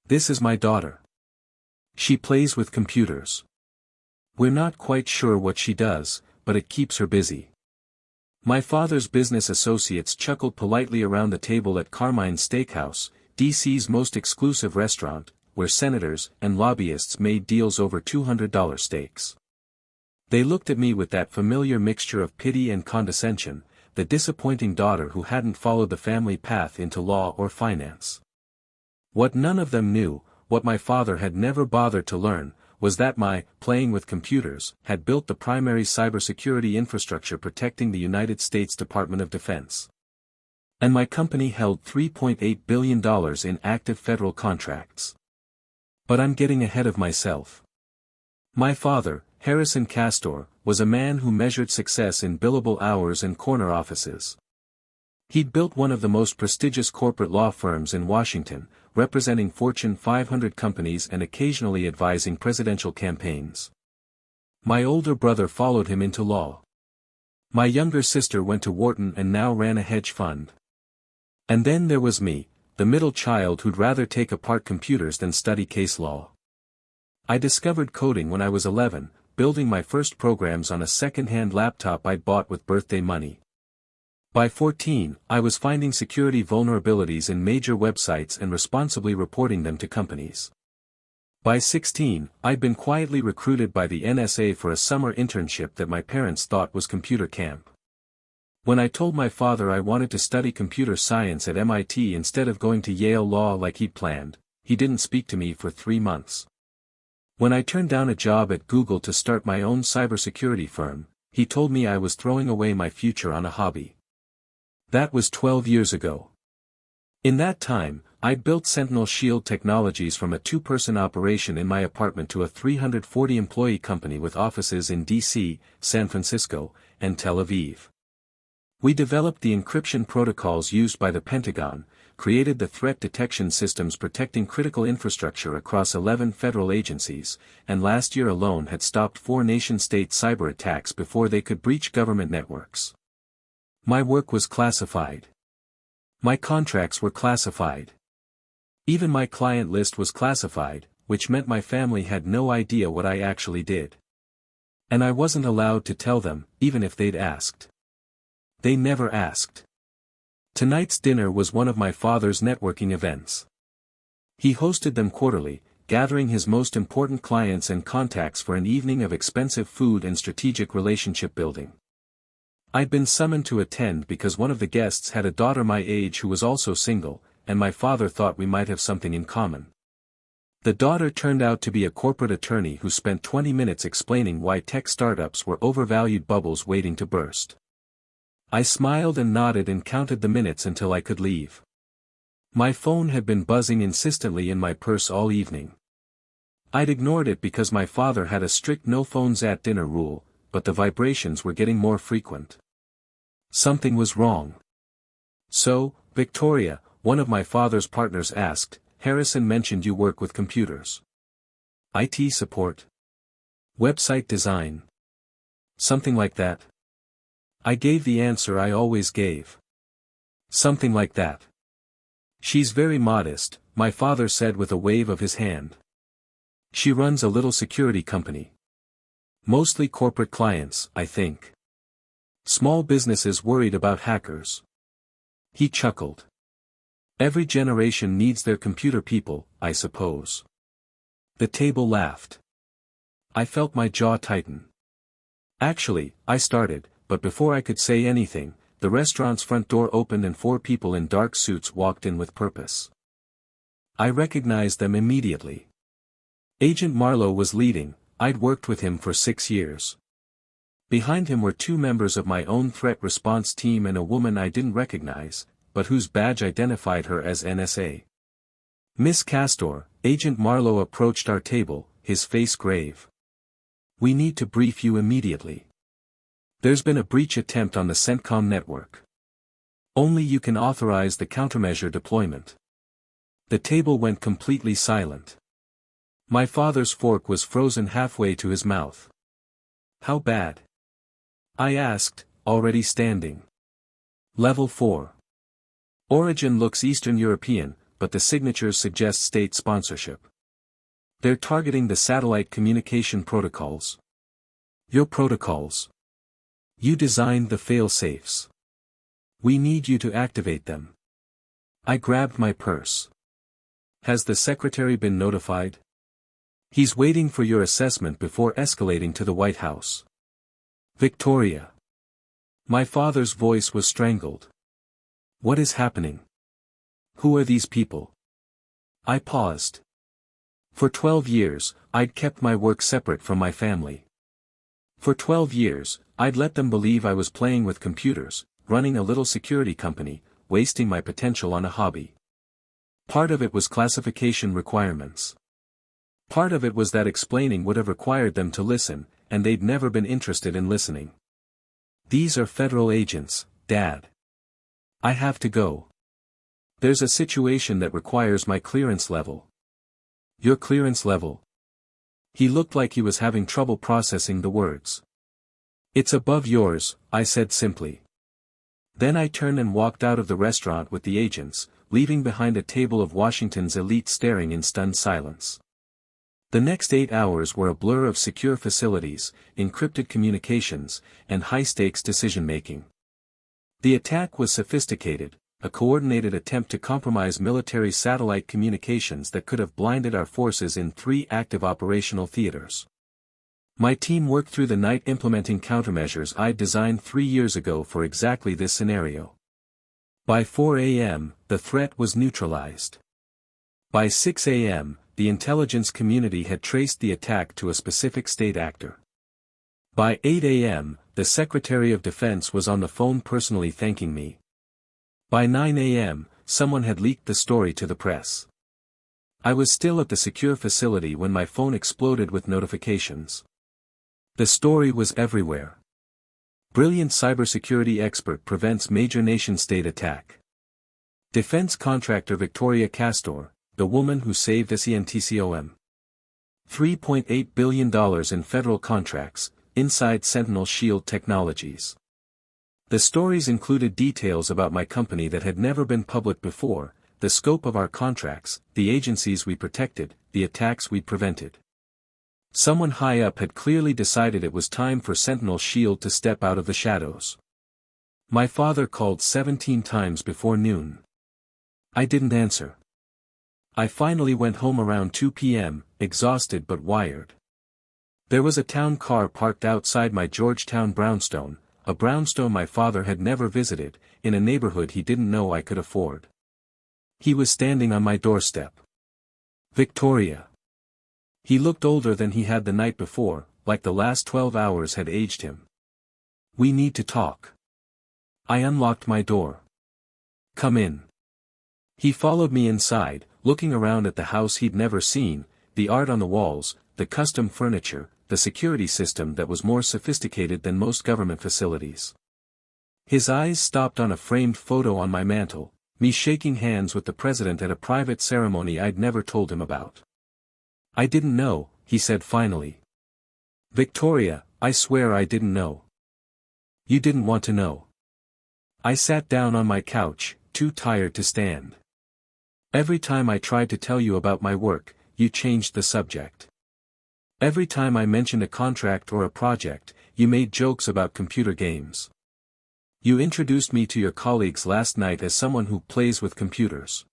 This is my daughter. She plays with computers. We're not quite sure what she does, but it keeps her busy. My father's business associates chuckled politely around the table at Carmine's Steakhouse, D.C.'s most exclusive restaurant, where senators and lobbyists made deals over $200 steaks. They looked at me with that familiar mixture of pity and condescension, the disappointing daughter who hadn't followed the family path into law or finance. What none of them knew, what my father had never bothered to learn, was that my playing with computers had built the primary cybersecurity infrastructure protecting the United States Department of Defense. And my company held $3.8 billion in active federal contracts. But I'm getting ahead of myself. My father, Harrison Castor, was a man who measured success in billable hours and corner offices. He'd built one of the most prestigious corporate law firms in Washington, representing Fortune 500 companies and occasionally advising presidential campaigns. My older brother followed him into law. My younger sister went to Wharton and now ran a hedge fund. And then there was me, the middle child who'd rather take apart computers than study case law. I discovered coding when I was 11, building my first programs on a second-hand laptop I'd bought with birthday money. By 14, I was finding security vulnerabilities in major websites and responsibly reporting them to companies. By 16, I'd been quietly recruited by the NSA for a summer internship that my parents thought was computer camp. When I told my father I wanted to study computer science at MIT instead of going to Yale Law like he'd planned, he didn't speak to me for 3 months. When I turned down a job at Google to start my own cybersecurity firm, he told me I was throwing away my future on a hobby. That was 12 years ago. In that time, I'd built Sentinel Shield Technologies from a 2-person operation in my apartment to a 340-employee company with offices in D.C., San Francisco, and Tel Aviv. We developed the encryption protocols used by the Pentagon, created the threat detection systems protecting critical infrastructure across 11 federal agencies, and last year alone had stopped 4 nation-state cyber attacks before they could breach government networks. My work was classified. My contracts were classified. Even my client list was classified, which meant my family had no idea what I actually did. And I wasn't allowed to tell them, even if they'd asked. They never asked. Tonight's dinner was one of my father's networking events. He hosted them quarterly, gathering his most important clients and contacts for an evening of expensive food and strategic relationship building. I'd been summoned to attend because one of the guests had a daughter my age who was also single, and my father thought we might have something in common. The daughter turned out to be a corporate attorney who spent 20 minutes explaining why tech startups were overvalued bubbles waiting to burst. I smiled and nodded and counted the minutes until I could leave. My phone had been buzzing insistently in my purse all evening. I'd ignored it because my father had a strict no phones at dinner rule, but the vibrations were getting more frequent. Something was wrong. So, Victoria, one of my father's partners asked, Harrison mentioned you work with computers. IT support? Website design? Something like that? I gave the answer I always gave. Something like that. She's very modest, my father said with a wave of his hand. She runs a little security company. Mostly corporate clients, I think. Small businesses worried about hackers. He chuckled. Every generation needs their computer people, I suppose. The table laughed. I felt my jaw tighten. Actually, I started, but before I could say anything, the restaurant's front door opened and 4 people in dark suits walked in with purpose. I recognized them immediately. Agent Marlowe was leading. I'd worked with him for 6 years. Behind him were 2 members of my own threat response team and a woman I didn't recognize, but whose badge identified her as NSA. Miss Castor, Agent Marlowe approached our table, his face grave. We need to brief you immediately. There's been a breach attempt on the CENTCOM network. Only you can authorize the countermeasure deployment. The table went completely silent. My father's fork was frozen halfway to his mouth. How bad? I asked, already standing. Level 4. Origin looks Eastern European, but the signatures suggest state sponsorship. They're targeting the satellite communication protocols. Your protocols. You designed the fail-safes. We need you to activate them. I grabbed my purse. Has the secretary been notified? He's waiting for your assessment before escalating to the White House. Victoria. My father's voice was strangled. What is happening? Who are these people? I paused. For 12 years, I'd kept my work separate from my family. For 12 years, I'd let them believe I was playing with computers, running a little security company, wasting my potential on a hobby. Part of it was classification requirements. Part of it was that explaining would have required them to listen, and they'd never been interested in listening. These are federal agents, Dad. I have to go. There's a situation that requires my clearance level. Your clearance level? He looked like he was having trouble processing the words. It's above yours, I said simply. Then I turned and walked out of the restaurant with the agents, leaving behind a table of Washington's elite staring in stunned silence. The next 8 hours were a blur of secure facilities, encrypted communications, and high-stakes decision-making. The attack was sophisticated, a coordinated attempt to compromise military satellite communications that could have blinded our forces in 3 active operational theaters. My team worked through the night implementing countermeasures I'd designed 3 years ago for exactly this scenario. By 4 a.m., the threat was neutralized. By 6 a.m., the intelligence community had traced the attack to a specific state actor. By 8 a.m., the Secretary of Defense was on the phone personally thanking me. By 9 a.m., someone had leaked the story to the press. I was still at the secure facility when my phone exploded with notifications. The story was everywhere. Brilliant cybersecurity expert prevents major nation-state attack. Defense contractor Victoria Castor, the woman who saved SENTCOM. $3.8 billion in federal contracts, inside Sentinel Shield Technologies. The stories included details about my company that had never been public before, the scope of our contracts, the agencies we protected, the attacks we'd prevented. Someone high up had clearly decided it was time for Sentinel Shield to step out of the shadows. My father called 17 times before noon. I didn't answer. I finally went home around 2 p.m., exhausted but wired. There was a town car parked outside my Georgetown brownstone, a brownstone my father had never visited, in a neighborhood he didn't know I could afford. He was standing on my doorstep. Victoria. He looked older than he had the night before, like the last 12 hours had aged him. We need to talk. I unlocked my door. Come in. He followed me inside, looking around at the house he'd never seen, the art on the walls, the custom furniture, the security system that was more sophisticated than most government facilities. His eyes stopped on a framed photo on my mantel, me shaking hands with the president at a private ceremony I'd never told him about. I didn't know, he said finally. Victoria, I swear I didn't know. You didn't want to know. I sat down on my couch, too tired to stand. Every time I tried to tell you about my work, you changed the subject. Every time I mentioned a contract or a project, you made jokes about computer games. You introduced me to your colleagues last night as someone who plays with computers.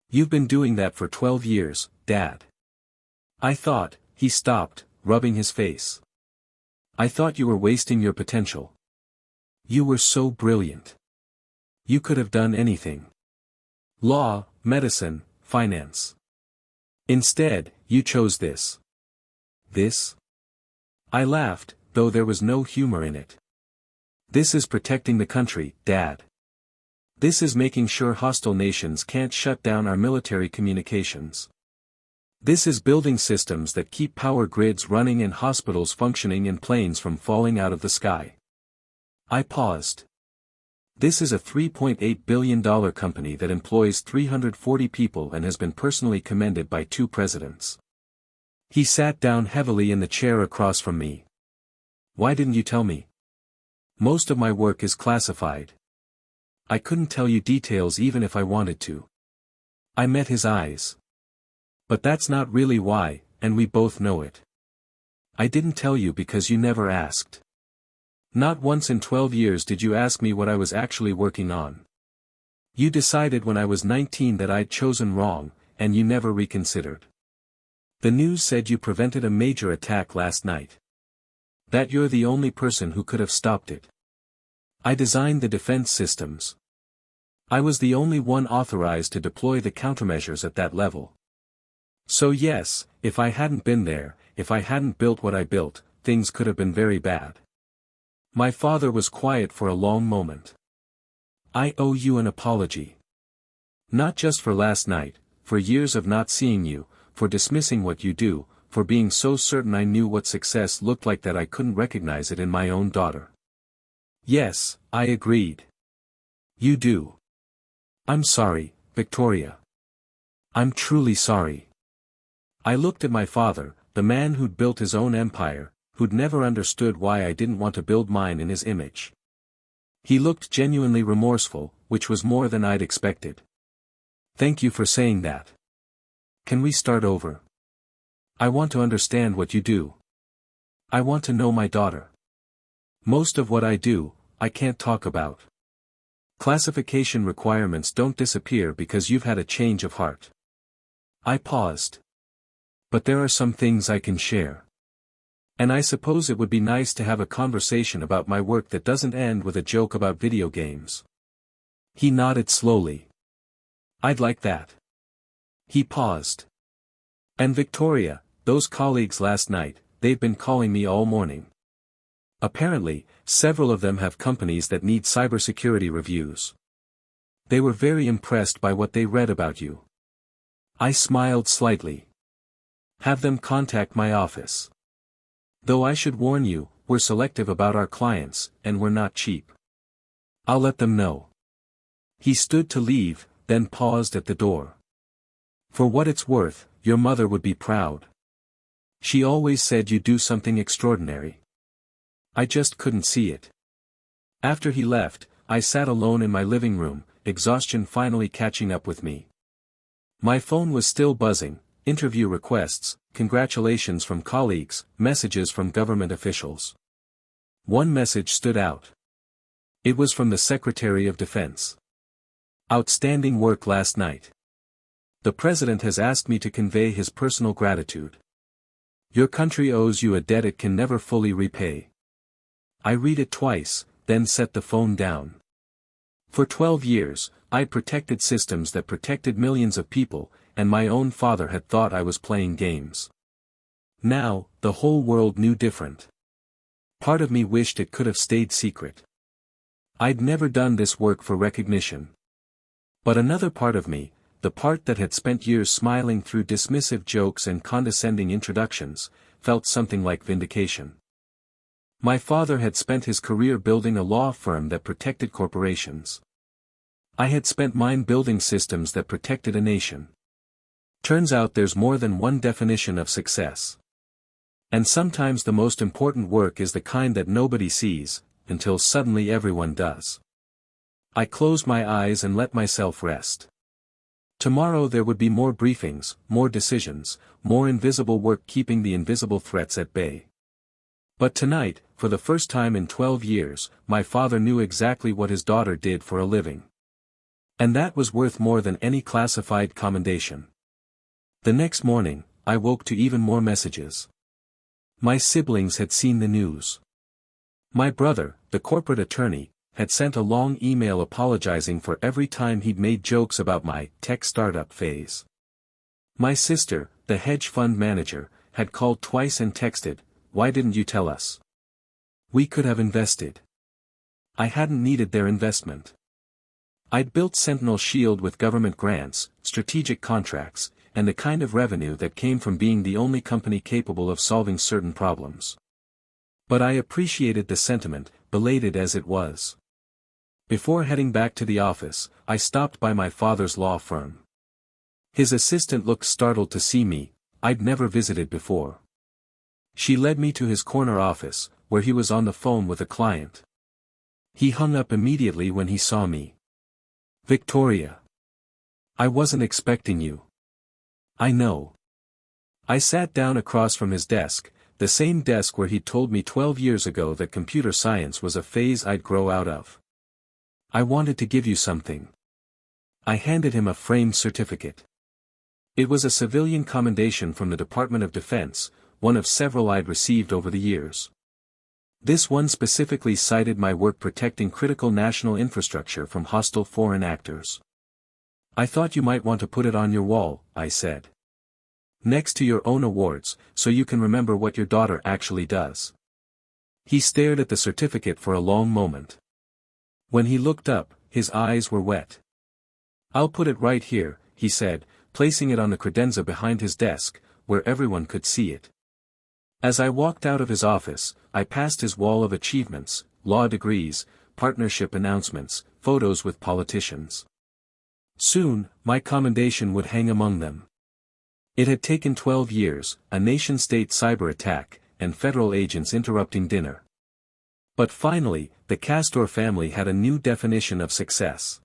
You've been doing that for 12 years, Dad. I thought, he stopped, rubbing his face. I thought you were wasting your potential. You were so brilliant. You could have done anything. Law, medicine, finance. Instead, you chose this. This? I laughed, though there was no humor in it. This is protecting the country, Dad. This is making sure hostile nations can't shut down our military communications. This is building systems that keep power grids running and hospitals functioning and planes from falling out of the sky. I paused. This is a $3.8 billion company that employs 340 people and has been personally commended by 2 presidents. He sat down heavily in the chair across from me. Why didn't you tell me? Most of my work is classified. I couldn't tell you details even if I wanted to. I met his eyes. But that's not really why, and we both know it. I didn't tell you because you never asked. Not once in 12 years did you ask me what I was actually working on. You decided when I was 19 that I'd chosen wrong, and you never reconsidered. The news said you prevented a major attack last night. That you're the only person who could have stopped it. I designed the defense systems. I was the only one authorized to deploy the countermeasures at that level. So yes, if I hadn't been there, if I hadn't built what I built, things could have been very bad. My father was quiet for a long moment. I owe you an apology. Not just for last night, for years of not seeing you, for dismissing what you do, for being so certain I knew what success looked like that I couldn't recognize it in my own daughter. Yes, I agreed. You do. I'm sorry, Victoria. I'm truly sorry. I looked at my father, the man who'd built his own empire, who'd never understood why I didn't want to build mine in his image. He looked genuinely remorseful, which was more than I'd expected. Thank you for saying that. Can we start over? I want to understand what you do. I want to know my daughter. Most of what I do, I can't talk about. Classification requirements don't disappear because you've had a change of heart. I paused. But there are some things I can share. And I suppose it would be nice to have a conversation about my work that doesn't end with a joke about video games. He nodded slowly. I'd like that. He paused. And Victoria, those colleagues last night, they've been calling me all morning. Apparently, several of them have companies that need cybersecurity reviews. They were very impressed by what they read about you. I smiled slightly. Have them contact my office. Though I should warn you, we're selective about our clients, and we're not cheap. I'll let them know. He stood to leave, then paused at the door. For what it's worth, your mother would be proud. She always said you'd do something extraordinary. I just couldn't see it. After he left, I sat alone in my living room, exhaustion finally catching up with me. My phone was still buzzing, interview requests, congratulations from colleagues, messages from government officials. One message stood out. It was from the Secretary of Defense. Outstanding work last night. The President has asked me to convey his personal gratitude. Your country owes you a debt it can never fully repay. I read it twice, then set the phone down. For 12 years, I'd protected systems that protected millions of people, and my own father had thought I was playing games. Now, the whole world knew different. Part of me wished it could have stayed secret. I'd never done this work for recognition. But another part of me, the part that had spent years smiling through dismissive jokes and condescending introductions, felt something like vindication. My father had spent his career building a law firm that protected corporations. I had spent mine building systems that protected a nation. Turns out there's more than one definition of success. And sometimes the most important work is the kind that nobody sees, until suddenly everyone does. I closed my eyes and let myself rest. Tomorrow there would be more briefings, more decisions, more invisible work keeping the invisible threats at bay. But tonight, for the first time in 12 years, my father knew exactly what his daughter did for a living. And that was worth more than any classified commendation. The next morning, I woke to even more messages. My siblings had seen the news. My brother, the corporate attorney, had sent a long email apologizing for every time he'd made jokes about my tech startup phase. My sister, the hedge fund manager, had called twice and texted, "Why didn't you tell us? We could have invested." I hadn't needed their investment. I'd built Sentinel Shield with government grants, strategic contracts, and the kind of revenue that came from being the only company capable of solving certain problems. But I appreciated the sentiment, belated as it was. Before heading back to the office, I stopped by my father's law firm. His assistant looked startled to see me. I'd never visited before. She led me to his corner office, where he was on the phone with a client. He hung up immediately when he saw me. "Victoria." I wasn't expecting you. I know. I sat down across from his desk, the same desk where he'd told me 12 years ago that computer science was a phase I'd grow out of. I wanted to give you something. I handed him a framed certificate. It was a civilian commendation from the Department of Defense, one of several I'd received over the years. This one specifically cited my work protecting critical national infrastructure from hostile foreign actors. I thought you might want to put it on your wall, I said. Next to your own awards, so you can remember what your daughter actually does. He stared at the certificate for a long moment. When he looked up, his eyes were wet. I'll put it right here, he said, placing it on the credenza behind his desk, where everyone could see it. As I walked out of his office, I passed his wall of achievements, law degrees, partnership announcements, photos with politicians. Soon, my commendation would hang among them. It had taken 12 years, a nation-state cyber attack, and federal agents interrupting dinner. But finally, the Castor family had a new definition of success.